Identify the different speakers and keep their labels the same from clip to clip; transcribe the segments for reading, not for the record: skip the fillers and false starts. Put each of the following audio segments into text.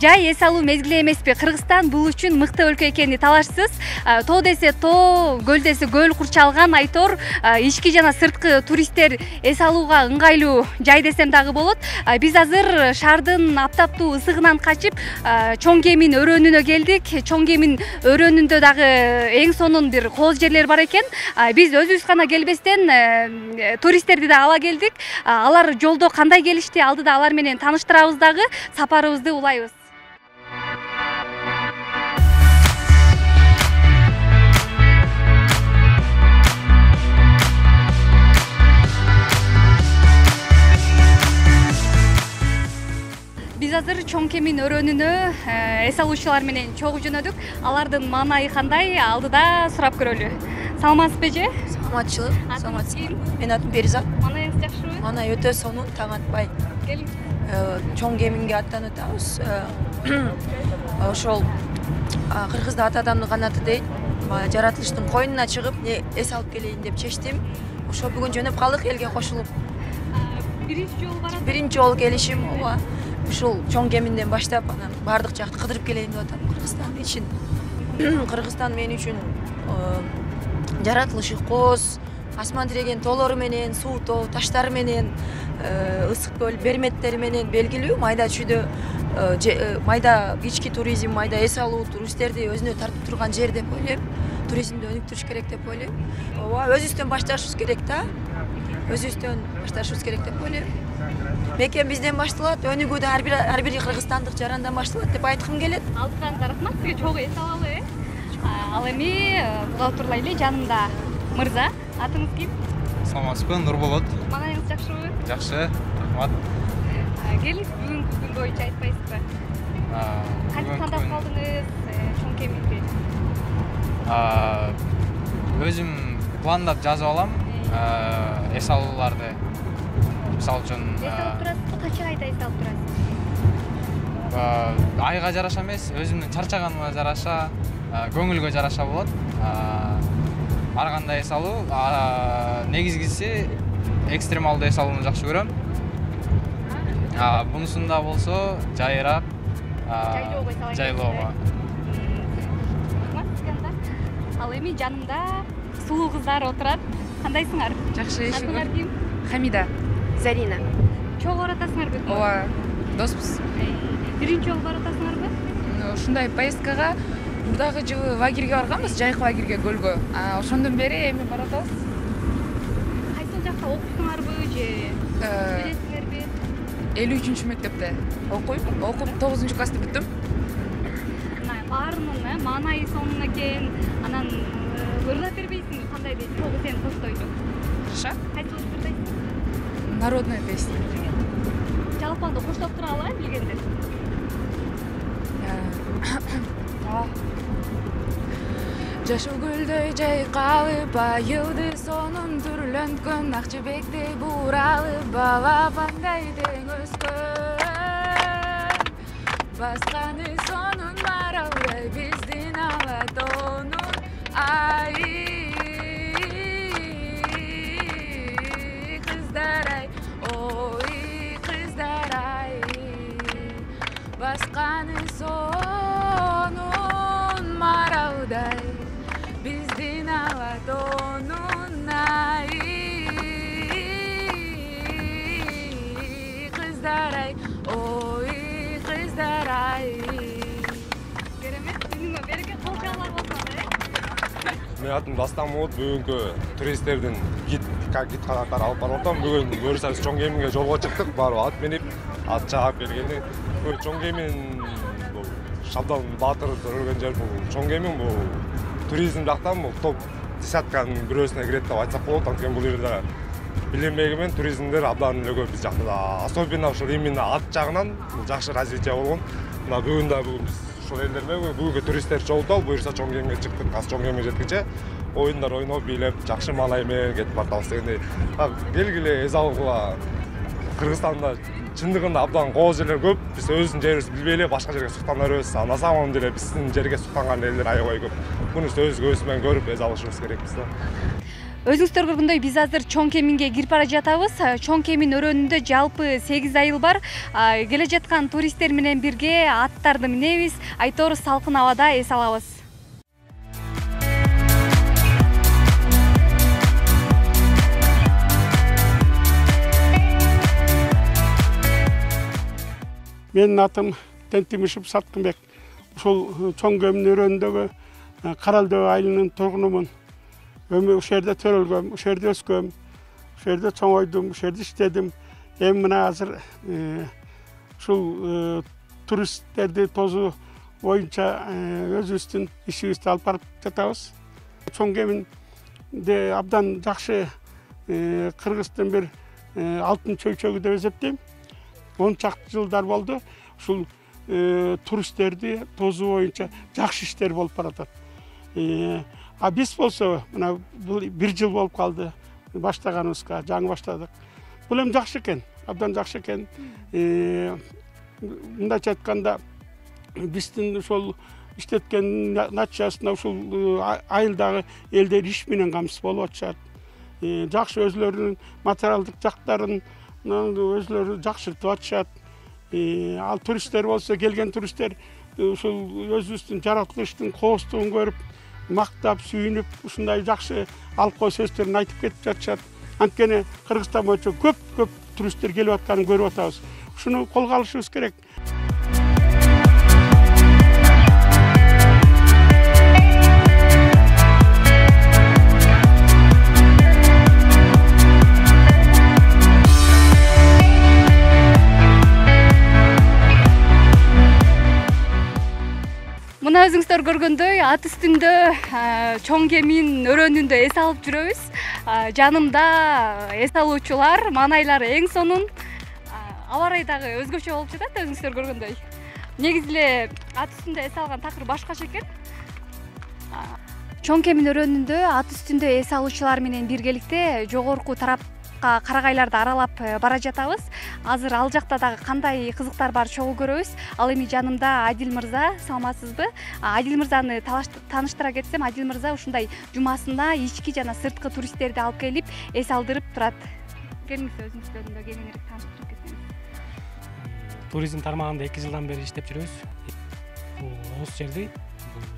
Speaker 1: жай эс алуу мезгили эмеспи? Кыргызстан бул үчүн мыкты өлкө экени талашсыз. Тоо десе тоо, көл десе көл курчалган айтор ички жана сырткы туристтер эс алууга ыңгайлуу жай десем дагы болот. Биз азыр шаардын аптаптуу ысыгынан качып Чоң Кемин өрөөнүнө келдик. Чоң Кемин өрөөнүндө дагы эң сонун бир кооз жерлер бар экен. Биз өзүбүз гана келбестен туристтерди да ала келдик. Алар жолдо кандай келишти, алдыда алар менен тааныштырабыз дагы, сапарыбызды улайбыз. Биз азыр Чоң Кемин өрөөнүнө эс алуучулар менен чогуу жөнөдүк. Алардын маанайы кандай, алдыда сурап көрөлү. Саламатсызбы же?
Speaker 2: Саламатчылык. Саламатсызбы. Менин атым Беризат.
Speaker 1: Маанайыңыз жакшыбы?
Speaker 2: Маанай өтө сонун, таң атпай.
Speaker 1: Келиңиз.
Speaker 2: Чоң Кеминге аттанып атабыз. Ошол Кыргызда ата адамдын канаты дейт. Жаратылыштын койнуна чыгып, эс алып келейин деп чечтим. Ошо бүгүн жөнөп калдык элге кошулуп.
Speaker 1: Биринчи жолу барасыз?
Speaker 2: Биринчи жолу келишим, ооба. Ушул Чоң Кеминден баштап анан бардык жакты кыдырып келейин деп атам Кыргызстан үчүн. Кыргызстан мен үчүн жаратылышы кооз, асман тиреген тоолору менен, суу тоо таштары менен, ысык көл берметтери менен белгилүү. Майда чүйдө майда ички туризм, майда эс алуу туристтерди өзүнө тартып турган жер деп ойлойм. Туризмди өнүктүрүш керек деп ойлойм. Ооба, өзүбүздөн башташыбыз керек да. Өзүбүздөн башташыбыз керек деп ойлойм. Мекен бизден башталат, өнүгүү да ар бир кыргызстандык жарандан башталат деп айткым келет.
Speaker 1: Алдыңызга рахмат, сизге чогуу эс алалы. Ал эми буга отурлай эле, жанымда мырза. Атыңыз ким?
Speaker 3: Саламатсызбы, Нурболот.
Speaker 1: Маанайыңыз жакшыбы?
Speaker 3: Жакшы, рахмат.
Speaker 1: Келиңиз, бүгүнкү күн боюнча айтпайсызбы? Кантип тандап калдыңыз Чоң Кеминди?
Speaker 3: Өзүм пландап жазып алам эс алууларды. Мисалы үчүн
Speaker 1: Эс алып турасызбы? Канча айда эс алып турасыз?
Speaker 3: Айга жараша эмес, өзүмдүн чарчаганыма жараша, көңүлгө жараша болот. Ар кандай эс алуу, негизгиси экстремалдуу эс алууну жакшы көрөм. Бунусунда болсо жайыраак, жайлоого.
Speaker 1: Ал эми жанымда сулуу кыздар отурат. Кандайсыңар?
Speaker 4: Жакшы,
Speaker 1: Атыңар ким?
Speaker 4: Хамида.
Speaker 5: Зарина.
Speaker 1: Чогуу баратасыңарбы?
Speaker 4: Ооба, доспуз.
Speaker 1: Биринчи жолу баратасыңарбы?
Speaker 4: Ушундай поездкага мурдагы жылы лагерге барганбыз, жайкы лагерге, көлгө. Ошондон бери эми баратабыз.
Speaker 1: Кайсыл жакта окуйсуңарбы же билесиңерби?
Speaker 4: 53-чү мектепте окуп 9 классты бүттүм.
Speaker 1: Баарынын маанайы сонун экен. Анан ырлап бербейсиңби кандай дейт? Чогуу сени тостойду.
Speaker 4: Хорошо.
Speaker 1: Кайсыл ырдайсың?
Speaker 4: Народная песня.
Speaker 1: Жалпанда коштоп тура алайын билгенде.
Speaker 4: Жашыл гүлдөй жайкалып, айылды сонун түрлөнткөн, Акчыбекти бууралып, балапандай тең өскөн. Басканы сонун маралдай, биздин алатонун ай. Кыздар ай, ой кыздар ай, басканы сонун маралдай, биздин алатонун ай. Кыздар ай, ой кыздар ай.
Speaker 1: Керемет, күнүңө береке, калчалар болсун.
Speaker 6: Мен атым Дастан болот. Бүгүнкү туристтердин гид катары алып барып атам. Бүгүн көрсөңүз Чоң Кеминге жолго чыктык, барып ат минип, ат чаап келгенде. Бул Чоң Кемин бул Шабдан Баатыр төрөлгөн жер. Бул Чоң Кемин бул туризм жактан бул топ десятканын бирөөсүнө кирет деп айтсак болот. Анткени бул жерде билинбеги менен туризмдер абдан эле көп биз жакта. Особенно ошол именно ат жагынан жакшы развитие болгон. Мына бүгүн да биз ошол элдерме бүгүнкү туристтер чогултуп, буюрса Чоң Кеминге чыктык. Азыр Чоң Кеминге жеткенче оюндар ойноп, бийлеп, жакшы маанай менен кетип баратабыз дегендей. Келгиле эс алууга Кыргызстанда чындыгында абдан кооз жерлер көп. Биз өзүбүздүн жерибизди билбей эле башка жерге суктана беребиз. На самом деле биздин жерге суктанган элдер аябай көп. Буну өзүбүз көзүбүз менен көрүп эс алышыбыз керекпиз да.
Speaker 1: Өзүңүздөр көргөндөй биз азыр Чоң Кеминге кирип бара жатабыз. Чоң Кемин өрөөнүндө жалпы 8 айыл бар. Келе жаткан туристтер менен бирге аттарды минебиз, Айтор салкын абада эс алабыз.
Speaker 5: Менин атым Тентимишев Саткынбек. Ушул Чоң Кемин өрөөнүндөгү Каралдөбө айылынын тургунумун. Ошол жерде төрөлгөм, ошол жерде өскөм, ошол жерде чоңойдум, ошол жерде иштедим. Эми мына азыр ушул туристтерди тозуу боюнча өзүбүздүн ишибизди алып барып жатабыз. Чоң Кеминде абдан жакшы Кыргыздын бир алтын чөйчөгү деп эсептейм. 10 чакты жылдар болду. Ушул туристтерди тозуу боюнча жакшы иштер болуп баратат. А биз болсо мына бул 1 жыл болуп калды баштаганыбызга, жаңы баштадык. Бул эми жакшы экен, абдан жакшы экен. Мындайча айтканда биздин ошол иштеткен натыйжасында ушул айылдагы элдер иш менен камсыз болуп атышат. Жакшы өзлөрүнүн материалдык жактарын өзлөрү жакшыртып атышат. Ал туристтер болсо, келген туристтер ушул өзүбүздүн жаратылыштын кооздугун көрүп, мактап, сүйүнүп, ушундай жакшы алкоо сөздөрүн айтып кетип жатышат. Анткени Кыргызстан боюнча көп туристтер келип атканын көрүп атабыз. Ушуну колго алышыбыз керек.
Speaker 1: Мына өзүңүздөр көргөндөй ат үстүндө Чоң Кемин өрөөнүндө эс алып жүрөбүз. Жанымда эс алуучулар, маанайлар эң сонун. Аба ырайы дагы өзгөчө болуп жатат, өзүңүздөр көргөндөй. Негизи эле ат үстүндө эс алган такыр башкача экен. Чоң Кемин өрөөнүндө ат үстүндө эс алуучулар менен биргеликте жогорку тарапка карагайларды аралап бара жатабыз. Азыр ал жакта дагы кандай кызыктар бар чогуу көрөбүз. Ал эми жанымда Адил мырза, саламатсызбы? Адил мырзаны тааныштыра кетсем, Адил мырза ушундай жумасында ички жана сырткы туристтерди алып келип эс алдырып турат. Келиңиз өзүңүздөрдү да кеңирээк тааныштырып кетсеңиз.
Speaker 7: Туризм тармагында 2 жылдан бери иштеп жүрөбүз. Бул осы жерде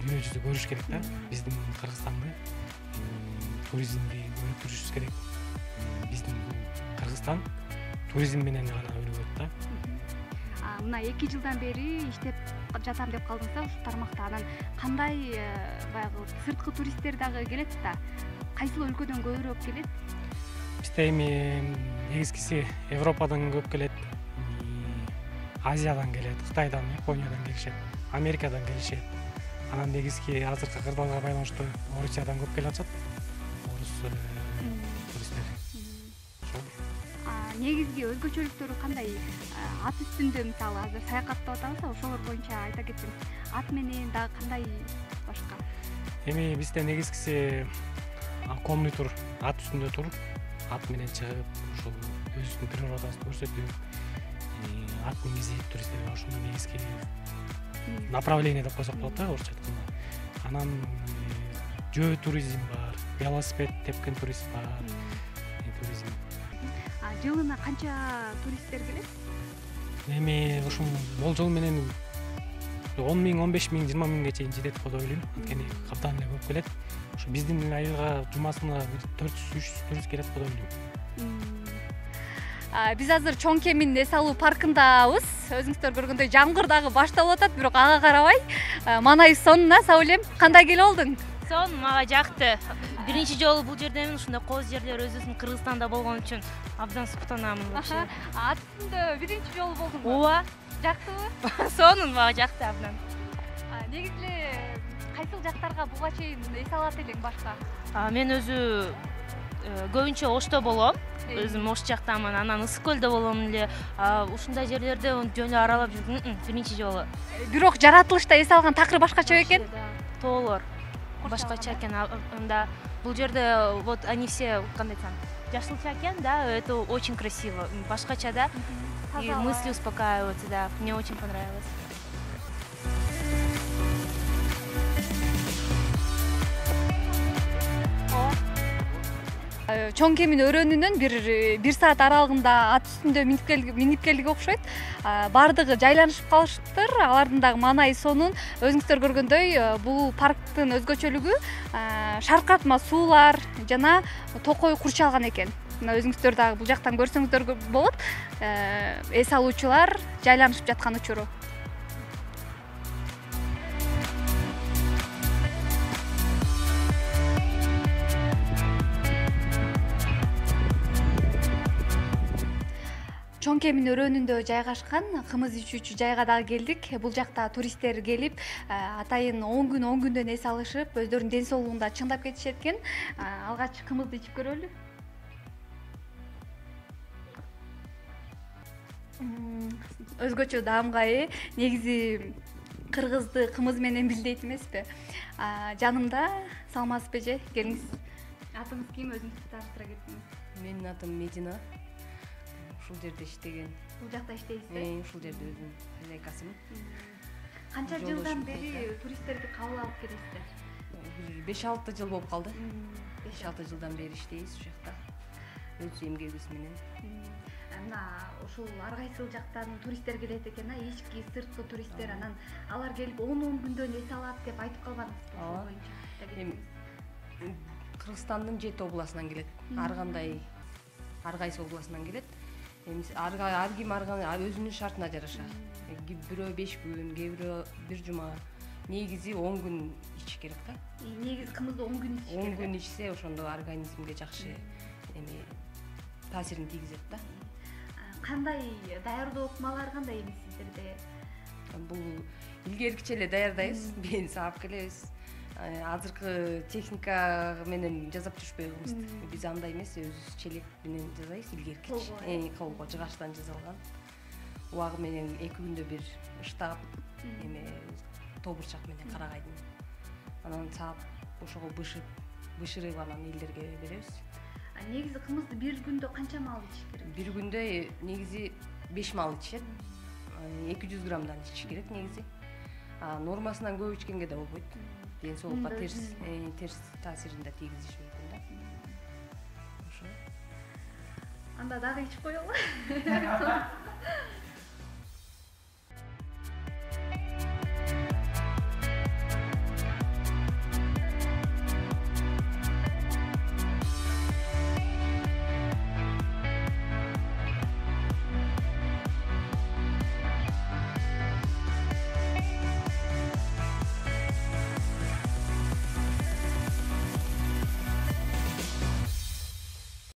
Speaker 7: дүйнө жүзү көрүш керек да. Биздин Кыргызстанды туризмди көрүп жүрүшүбүз керек. Биздин Кыргызстан туризм менен гана өнүгөт да.
Speaker 1: Мына 2 жылдан бери иштеп жатам деп калдыңыздар ушул тармакта. Анан кандай баягы сырткы туристтер дагы келет да? Кайсыл өлкөдөн көбүрөөк келет?
Speaker 7: Бизде эми негизгиси Европадан көп келет, Азиядан келет, Кытайдан, Япониядан келишет, Америкадан келишет. Анан негизги азыркы кырдаалга байланыштуу Орусиядан көп келип атышат. Орус туристтер.
Speaker 1: Негизги өзгөчөлүктөрү кандай? Ат үстүндө мисалы азыр саякаттап атабыз, ошолор боюнча айта кетсеңиз. Ат менен дагы кандай башка?
Speaker 7: Эми бизде негизгиси конный тур, ат үстүндө тур, ат менен чыгып, ошол өзүнүн природасын көрсөтүп, ат мингизип туристтерге ошондой негизги направление деп койсок болот да, орусча айтканда. Анан жөө туризм бар, велосипед тепкен турист бар. Туризм.
Speaker 1: Жылына канча туристтер келет?
Speaker 7: Эми ушул болжол менен 10 миң, 15 миң, 20 миңге чейин жетет деп ойлойм. Анткени абдан эле көп келет. Ошо биздин айылга жумасына 400-300 турист келет деп ойлойм.
Speaker 1: Биз азыр Чоң Кемин эс алуу паркындабыз. Өзүңүздөр көргөндөй жамгыр дагы башталып атат, бирок ага карабай. Манайыбыз сонуна, Саулем, кандай келип олдуң?
Speaker 8: Сон, мага жакты. Биринчи жолу бул жердемин, ушундай кооз жерлер өзүбүздүн Кыргызстанда болгон үчүн абдан суктанамын.
Speaker 1: Ат үстүндө биринчи жолу болдуңбу?
Speaker 8: Ооба.
Speaker 1: Жактыбы?
Speaker 8: Сонун, мага жакты абдан.
Speaker 1: Негизи эле кайсыл жактарга буга чейин эс алат элең башка?
Speaker 8: Мен өзү көбүнчө Ошто болом. Өзүм Ош жактамын. Анан Ысык көлдө болом эле. Ушундай жерлерде жөн эле аралап жүрдүм, биринчи жолу.
Speaker 1: Бирок жаратылышта эс алган такыр башкача экен.
Speaker 8: Тоолор башкача экен. Анда бул жерде вот они все, кандай айтсам, жашылча экен, да, это очень красиво. Башкача, да. И мысли успокаиваются, да. Мне очень понравилось.
Speaker 1: чоң кемени өрөөнүнөн бир саат аралыгында ат үстүндө минип келдик окшойт. Бардыгы жайланышып калышыптыр. Алардын дагы маанайы сонун. Өзүңүздөр көргөндөй, бул парктын өзгөчөлүгү шаркыратма суулар жана токой курчалган экен. Мына өзүңүздөр дагы бул жактан көрсөңүздөр болот. Эс алуучулар жайланышып жаткан учуру. Чоң кемин өрөөнүндө жайгашкан кымыз ичүүчү жайга дагы келдик. Бул жакта туристтер келип, атайын 10 күндөн эс алышып, өздөрүнүн ден соолугун да чыңдап кетишет экен. Алгач кымызды ичип көрөлү. Өзгөчө даамга ээ. Негизи кыргызды кымыз менен билдейт эмеспи? Жанымда салмасызбы же? Келиңиз. Атыңыз ким? Өзүңүздү тааныштыра кетиңиз.
Speaker 9: Менин атым Медина. Ушул жерде иштеген.
Speaker 1: Бул жакта иштейсиз?
Speaker 9: Ушул жерде өзүм хозяйкасымын.
Speaker 1: Канча жылдан бери туристтерди кабыл алып келесиздер?
Speaker 9: 5-6 жыл болуп калды. 5-6 жылдан бери иштейбиз ушул жакта. Өз эмгегибиз менен.
Speaker 1: Мына ушул ар кайсыл жактан туристтер келет экен, ички сырткы туристтер, анан алар келип 10 күндөн эс алат деп айтып калбадыңызбы ошол боюнча?
Speaker 9: Кыргызстандын 7 областынан келет. Ар кайсы областынан келет. Ар ким өзүнүн шартына жараша. Бирөө 5 күн, кээ бирөө 1 жума. Негизи 10 күн ичиш керек да.
Speaker 1: Негизи кымызды 10 күн ичиш керек.
Speaker 9: 10 күн ичсе, ошондо организмге жакшы таасирин тийгизет да.
Speaker 1: Кандай даярдоо ыкмалар кандай эми сиздерде?
Speaker 9: Бул илгеркиче эле даярдайбыз, бензин саап келебиз. Азыркы техника менен жасап жүрүшпөй калабыз. Биз андай эмес, өзүбүз челек менен жасайбыз, илгеркич. Колго жыгачтан жасалган. Убагы менен 2 күндө бир ыштап, тобурчак менен карагайдын. Анан саап, ошого бышырып анан элдерге беребиз.
Speaker 1: Негизи кымызды бир күндө канча мал ичиш керек?
Speaker 9: Бир күндө негизи 5 мал ичет. 200 граммдан ичиш керек негизи. Нормасынан көп ичкенге да болбойт. Ден соолукка терс таасирин да тийгизиши мүмкүн да. Ошо.
Speaker 1: Анда дагы ичип коелу.